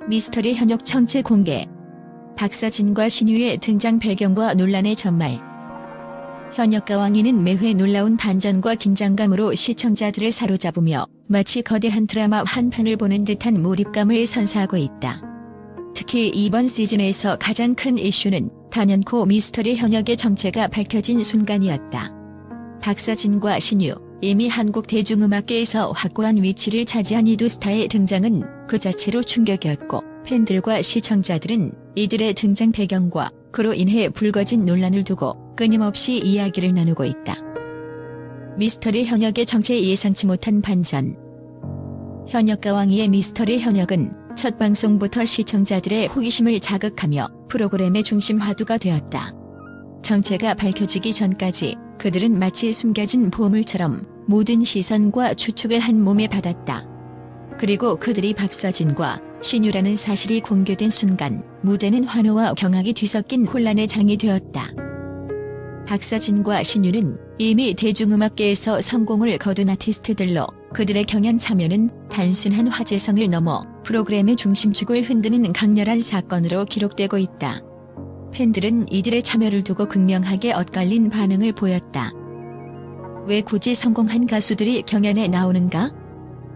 미스터리 현역 정체 공개. 박서진과 신유의 등장 배경과 논란의 전말. 현역과 왕이는 매회 놀라운 반전과 긴장감으로 시청자들을 사로잡으며 마치 거대한 드라마 한 편을 보는 듯한 몰입감을 선사하고 있다. 특히 이번 시즌에서 가장 큰 이슈는 단연코 미스터리 현역의 정체가 밝혀진 순간이었다. 박서진과 신유, 이미 한국 대중음악계에서 확고한 위치를 차지한 이 두 스타의 등장은 그 자체로 충격이었고, 팬들과 시청자들은 이들의 등장 배경과 그로 인해 불거진 논란을 두고 끊임없이 이야기를 나누고 있다. 미스터리 현역의 정체 예상치 못한 반전. 현역과 왕이의 미스터리 현역은 첫 방송부터 시청자들의 호기심을 자극하며 프로그램의 중심 화두가 되었다. 정체가 밝혀지기 전까지 그들은 마치 숨겨진 보물처럼 모든 시선과 추측을 한 몸에 받았다. 그리고 그들이 박서진과 신유라는 사실이 공개된 순간 무대는 환호와 경악이 뒤섞인 혼란의 장이 되었다. 박서진과 신유는 이미 대중음악계에서 성공을 거둔 아티스트들로 그들의 경연 참여는 단순한 화제성을 넘어 프로그램의 중심축을 흔드는 강렬한 사건으로 기록되고 있다. 팬들은 이들의 참여를 두고 극명하게 엇갈린 반응을 보였다. 왜 굳이 성공한 가수들이 경연에 나오는가?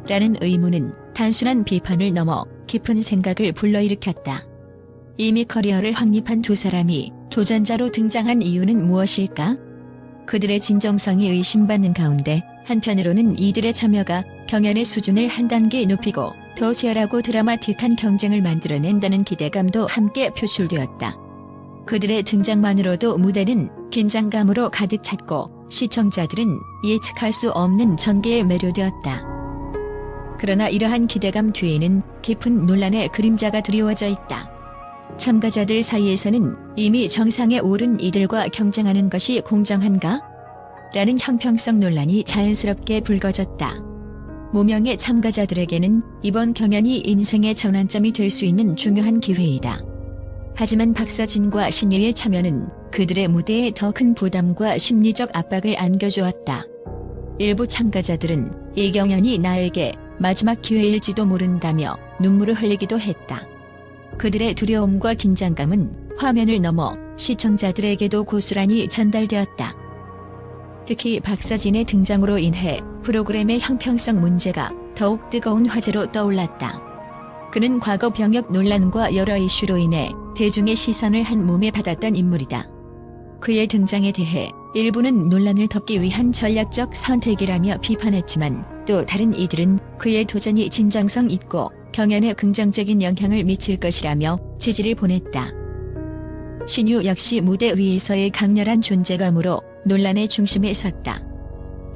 라는 의문은 단순한 비판을 넘어 깊은 생각을 불러일으켰다. 이미 커리어를 확립한 두 사람이 도전자로 등장한 이유는 무엇일까? 그들의 진정성이 의심받는 가운데 한편으로는 이들의 참여가 경연의 수준을 한 단계 높이고 더 치열하고 드라마틱한 경쟁을 만들어낸다는 기대감도 함께 표출되었다. 그들의 등장만으로도 무대는 긴장감으로 가득 찼고 시청자들은 예측할 수 없는 전개에 매료되었다. 그러나 이러한 기대감 뒤에는 깊은 논란의 그림자가 드리워져 있다. 참가자들 사이에서는 이미 정상에 오른 이들과 경쟁하는 것이 공정한가? 라는 형평성 논란이 자연스럽게 불거졌다. 무명의 참가자들에게는 이번 경연이 인생의 전환점이 될 수 있는 중요한 기회이다. 하지만 박서진과 신유의 참여는 그들의 무대에 더 큰 부담과 심리적 압박을 안겨주었다. 일부 참가자들은 이 경연이 나에게 마지막 기회일지도 모른다며 눈물을 흘리기도 했다. 그들의 두려움과 긴장감은 화면을 넘어 시청자들에게도 고스란히 전달되었다. 특히 박서진의 등장으로 인해 프로그램의 형평성 문제가 더욱 뜨거운 화제로 떠올랐다. 그는 과거 병역 논란과 여러 이슈로 인해 대중의 시선을 한 몸에 받았던 인물이다. 그의 등장에 대해 일부는 논란을 덮기 위한 전략적 선택이라며 비판했지만 또 다른 이들은 그의 도전이 진정성 있고 경연에 긍정적인 영향을 미칠 것이라며 지지를 보냈다. 신유 역시 무대 위에서의 강렬한 존재감으로 논란의 중심에 섰다.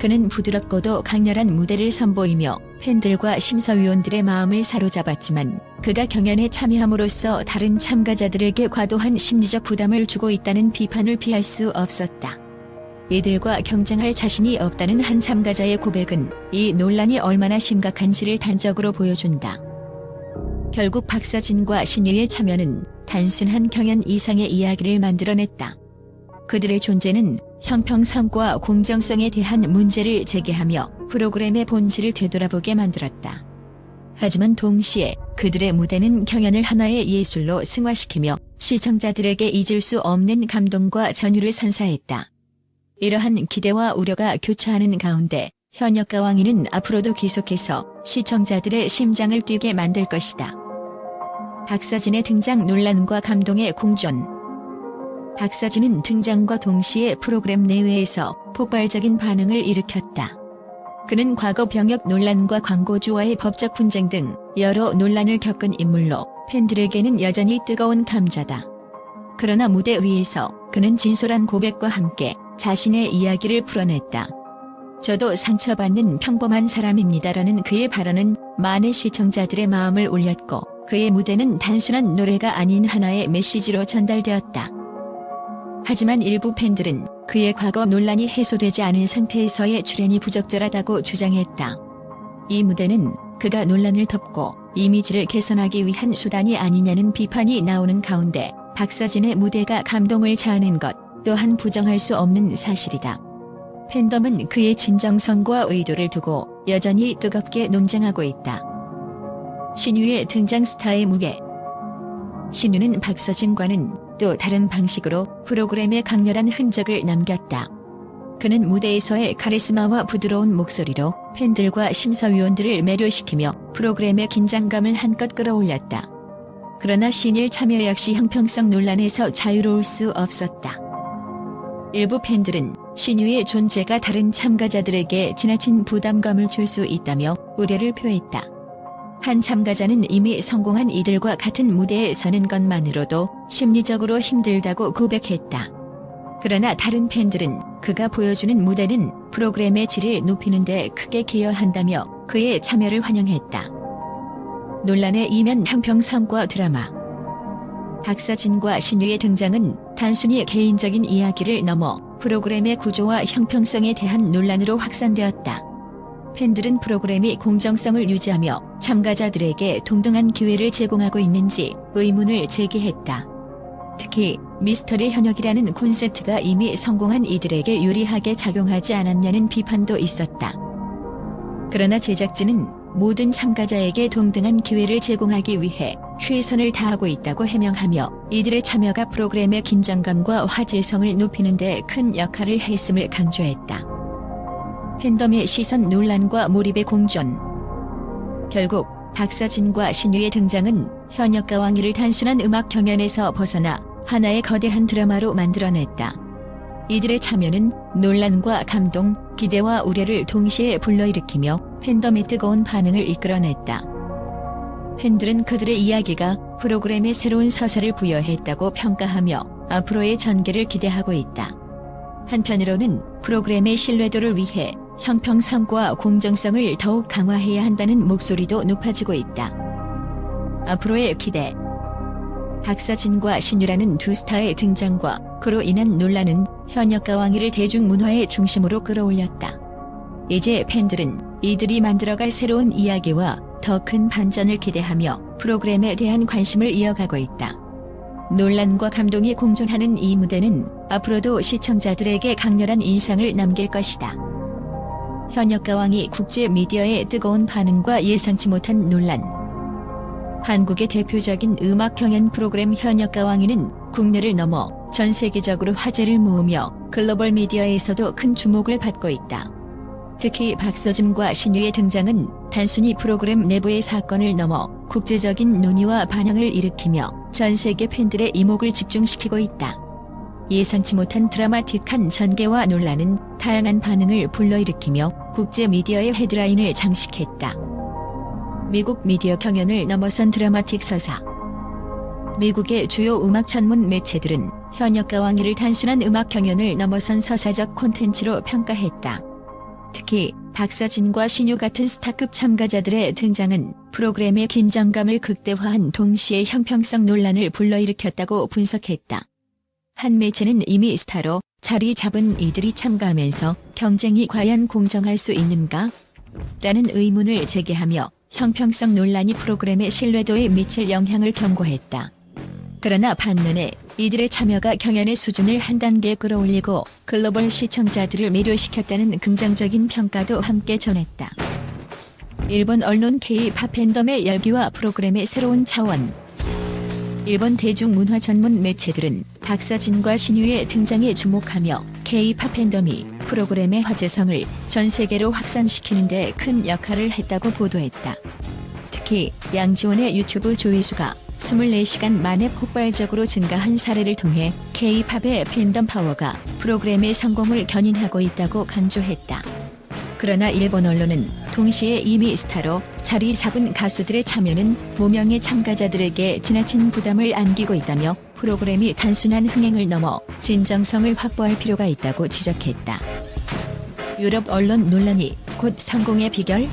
그는 부드럽고도 강렬한 무대를 선보이며 팬들과 심사위원들의 마음을 사로잡았지만 그가 경연에 참여함으로써 다른 참가자들에게 과도한 심리적 부담을 주고 있다는 비판을 피할 수 없었다. 이들과 경쟁할 자신이 없다는 한 참가자의 고백은 이 논란이 얼마나 심각한지를 단적으로 보여준다. 결국 박서진과 신유의 참여는 단순한 경연 이상의 이야기를 만들어냈다. 그들의 존재는 형평성과 공정성에 대한 문제를 제기하며 프로그램의 본질을 되돌아보게 만들었다. 하지만 동시에 그들의 무대는 경연을 하나의 예술로 승화시키며 시청자들에게 잊을 수 없는 감동과 전율을 선사했다. 이러한 기대와 우려가 교차하는 가운데 현역과 왕이는 앞으로도 계속해서 시청자들의 심장을 뛰게 만들 것이다. 박서진의 등장 논란과 감동의 공존. 박서진은 등장과 동시에 프로그램 내외에서 폭발적인 반응을 일으켰다. 그는 과거 병역 논란과 광고주와의 법적 분쟁 등 여러 논란을 겪은 인물로 팬들에게는 여전히 뜨거운 감자다. 그러나 무대 위에서 그는 진솔한 고백과 함께 자신의 이야기를 풀어냈다. 저도 상처받는 평범한 사람입니다라는 그의 발언은 많은 시청자들의 마음을 울렸고 그의 무대는 단순한 노래가 아닌 하나의 메시지로 전달되었다. 하지만 일부 팬들은 그의 과거 논란이 해소되지 않은 상태에서의 출연이 부적절하다고 주장했다. 이 무대는 그가 논란을 덮고 이미지를 개선하기 위한 수단이 아니냐는 비판이 나오는 가운데 박서진의 무대가 감동을 자아낸 것 또한 부정할 수 없는 사실이다. 팬덤은 그의 진정성과 의도를 두고 여전히 뜨겁게 논쟁하고 있다. 신유의 등장 스타의 무게. 신유는 박서진과는 또 다른 방식으로 프로그램에 강렬한 흔적을 남겼다. 그는 무대에서의 카리스마와 부드러운 목소리로 팬들과 심사위원들을 매료시키며 프로그램의 긴장감을 한껏 끌어올렸다. 그러나 신유의 참여 역시 형평성 논란에서 자유로울 수 없었다. 일부 팬들은 신유의 존재가 다른 참가자들에게 지나친 부담감을 줄 수 있다며 우려를 표했다. 한 참가자는 이미 성공한 이들과 같은 무대에 서는 것만으로도 심리적으로 힘들다고 고백했다. 그러나 다른 팬들은 그가 보여주는 무대는 프로그램의 질을 높이는 데 크게 기여한다며 그의 참여를 환영했다. 논란의 이면 형평성과 드라마. 박서진과 신유의 등장은 단순히 개인적인 이야기를 넘어 프로그램의 구조와 형평성에 대한 논란으로 확산되었다. 팬들은 프로그램이 공정성을 유지하며 참가자들에게 동등한 기회를 제공하고 있는지 의문을 제기했다. 특히 미스터리 현역이라는 콘셉트가 이미 성공한 이들에게 유리하게 작용하지 않았냐는 비판도 있었다. 그러나 제작진은 모든 참가자에게 동등한 기회를 제공하기 위해 최선을 다하고 있다고 해명하며 이들의 참여가 프로그램의 긴장감과 화제성을 높이는 데 큰 역할을 했음을 강조했다. 팬덤의 시선 논란과 몰입의 공존. 결국 박서진과 신유의 등장은 현역과 왕위를 단순한 음악 경연에서 벗어나 하나의 거대한 드라마로 만들어냈다. 이들의 참여는 논란과 감동, 기대와 우려를 동시에 불러일으키며 팬덤의 뜨거운 반응을 이끌어냈다. 팬들은 그들의 이야기가 프로그램에 새로운 서사를 부여했다고 평가하며 앞으로의 전개를 기대하고 있다. 한편으로는 프로그램의 신뢰도를 위해 형평성과 공정성을 더욱 강화해야 한다는 목소리도 높아지고 있다. 앞으로의 기대. 박서진과 신유라는 두 스타의 등장과 그로 인한 논란은 현역과 왕위를 대중문화의 중심으로 끌어올렸다. 이제 팬들은 이들이 만들어갈 새로운 이야기와 더 큰 반전을 기대하며 프로그램에 대한 관심을 이어가고 있다. 논란과 감동이 공존하는 이 무대는 앞으로도 시청자들에게 강렬한 인상을 남길 것이다. 현역과 왕이 국제 미디어의 뜨거운 반응과 예상치 못한 논란. 한국의 대표적인 음악 경연 프로그램 현역과 왕위는 국내를 넘어 전 세계적으로 화제를 모으며 글로벌 미디어에서도 큰 주목을 받고 있다. 특히 박서진과 신유의 등장은 단순히 프로그램 내부의 사건을 넘어 국제적인 논의와 반향을 일으키며 전 세계 팬들의 이목을 집중시키고 있다. 예상치 못한 드라마틱한 전개와 논란은 다양한 반응을 불러일으키며 국제 미디어의 헤드라인을 장식했다. 미국 미디어 경연을 넘어선 드라마틱 서사. 미국의 주요 음악 전문 매체들은 현역과 왕위를 단순한 음악 경연을 넘어선 서사적 콘텐츠로 평가했다. 특히 박서진과 신유 같은 스타급 참가자들의 등장은 프로그램의 긴장감을 극대화한 동시에 형평성 논란을 불러일으켰다고 분석했다. 한 매체는 이미 스타로 자리 잡은 이들이 참가하면서 경쟁이 과연 공정할 수 있는가? 라는 의문을 제기하며 형평성 논란이 프로그램의 신뢰도에 미칠 영향을 경고했다. 그러나 반면에 이들의 참여가 경연의 수준을 한 단계 끌어올리고 글로벌 시청자들을 매료시켰다는 긍정적인 평가도 함께 전했다. 일본 언론 K-팝 팬덤의 열기와 프로그램의 새로운 차원. 일본 대중문화 전문 매체들은 박서진과 신유의 등장에 주목하며 K-팝 팬덤이 프로그램의 화제성을 전 세계로 확산시키는 데 큰 역할을 했다고 보도했다. 특히 양지원의 유튜브 조회수가 24시간 만에 폭발적으로 증가한 사례를 통해 K-팝의 팬덤 파워가 프로그램의 성공을 견인하고 있다고 강조했다. 그러나 일본 언론은 동시에 이미 스타로 자리 잡은 가수들의 참여는 무명의 참가자들에게 지나친 부담을 안기고 있다며 프로그램이 단순한 흥행을 넘어 진정성을 확보할 필요가 있다고 지적했다. 유럽 언론 논란이 곧 성공의 비결?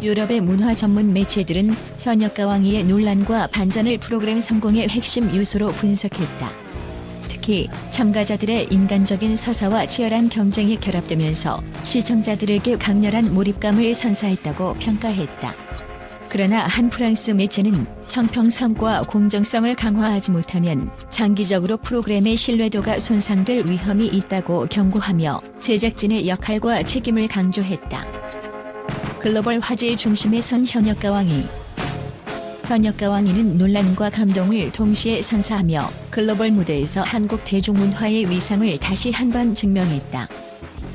유럽의 문화 전문 매체들은 현역과 왕위의 논란과 반전을 프로그램 성공의 핵심 요소로 분석했다. 특히 참가자들의 인간적인 서사와 치열한 경쟁이 결합되면서 시청자들에게 강렬한 몰입감을 선사했다고 평가했다. 그러나 한 프랑스 매체는 형평성과 공정성을 강화하지 못하면 장기적으로 프로그램의 신뢰도가 손상될 위험이 있다고 경고하며 제작진의 역할과 책임을 강조했다. 글로벌 화제의 중심에 선 현역과 왕위. 현역가 왕이는 논란과 감동을 동시에 선사하며 글로벌 무대에서 한국 대중문화의 위상을 다시 한번 증명했다.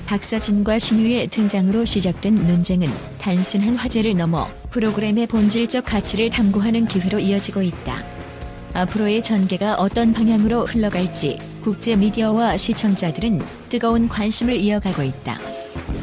박서진과 신유의 등장으로 시작된 논쟁은 단순한 화제를 넘어 프로그램의 본질적 가치를 탐구하는 기회로 이어지고 있다. 앞으로의 전개가 어떤 방향으로 흘러갈지 국제 미디어와 시청자들은 뜨거운 관심을 이어가고 있다.